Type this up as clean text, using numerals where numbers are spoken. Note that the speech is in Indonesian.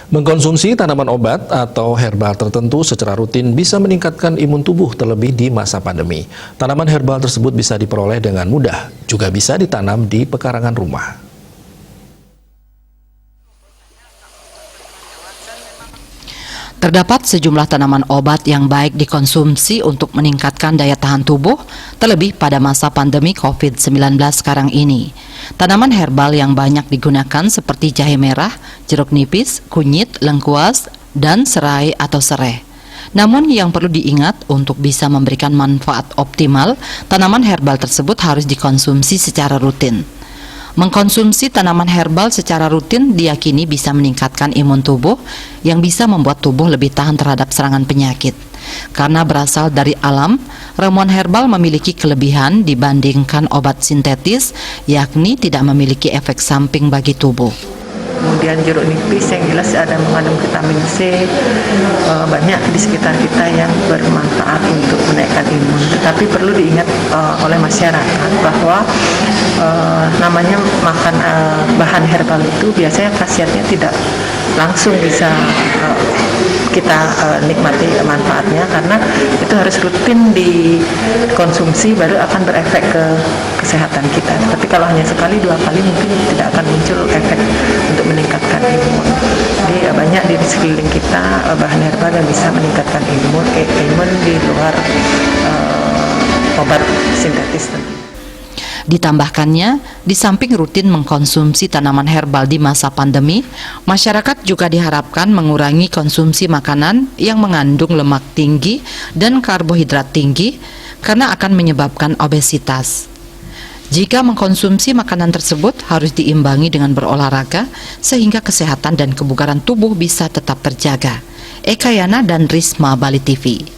Mengkonsumsi tanaman obat atau herbal tertentu secara rutin bisa meningkatkan imun tubuh terlebih di masa pandemi. Tanaman herbal tersebut bisa diperoleh dengan mudah, juga bisa ditanam di pekarangan rumah. Terdapat sejumlah tanaman obat yang baik dikonsumsi untuk meningkatkan daya tahan tubuh, terlebih pada masa pandemi COVID-19 sekarang ini. Tanaman herbal yang banyak digunakan seperti jahe merah, jeruk nipis, kunyit, lengkuas, dan serai atau sereh. Namun yang perlu diingat untuk bisa memberikan manfaat optimal, tanaman herbal tersebut harus dikonsumsi secara rutin. Mengkonsumsi tanaman herbal secara rutin diyakini bisa meningkatkan imun tubuh yang bisa membuat tubuh lebih tahan terhadap serangan penyakit. Karena berasal dari alam, ramuan herbal memiliki kelebihan dibandingkan obat sintetis, yakni tidak memiliki efek samping bagi tubuh. Kemudian jeruk nipis yang jelas ada mengandung vitamin C, banyak di sekitar kita yang bermanfaat untuk menaikkan imun. Tetapi perlu diingat oleh masyarakat bahwa namanya makan bahan herbal itu biasanya khasiatnya tidak langsung bisa kita nikmati manfaatnya, karena itu harus rutin dikonsumsi baru akan berefek ke kesehatan kita. Tapi kalau hanya sekali dua kali mungkin tidak akan muncul efek untuk meningkatkan imun. Jadi banyak di sekeliling kita bahan herbal yang bisa meningkatkan imun di luar obat sintetis tentu. Ditambahkannya, di samping rutin mengkonsumsi tanaman herbal di masa pandemi, masyarakat juga diharapkan mengurangi konsumsi makanan yang mengandung lemak tinggi dan karbohidrat tinggi karena akan menyebabkan obesitas. Jika mengkonsumsi makanan tersebut harus diimbangi dengan berolahraga sehingga kesehatan dan kebugaran tubuh bisa tetap terjaga. Eka Yana dan Risma, Bali TV.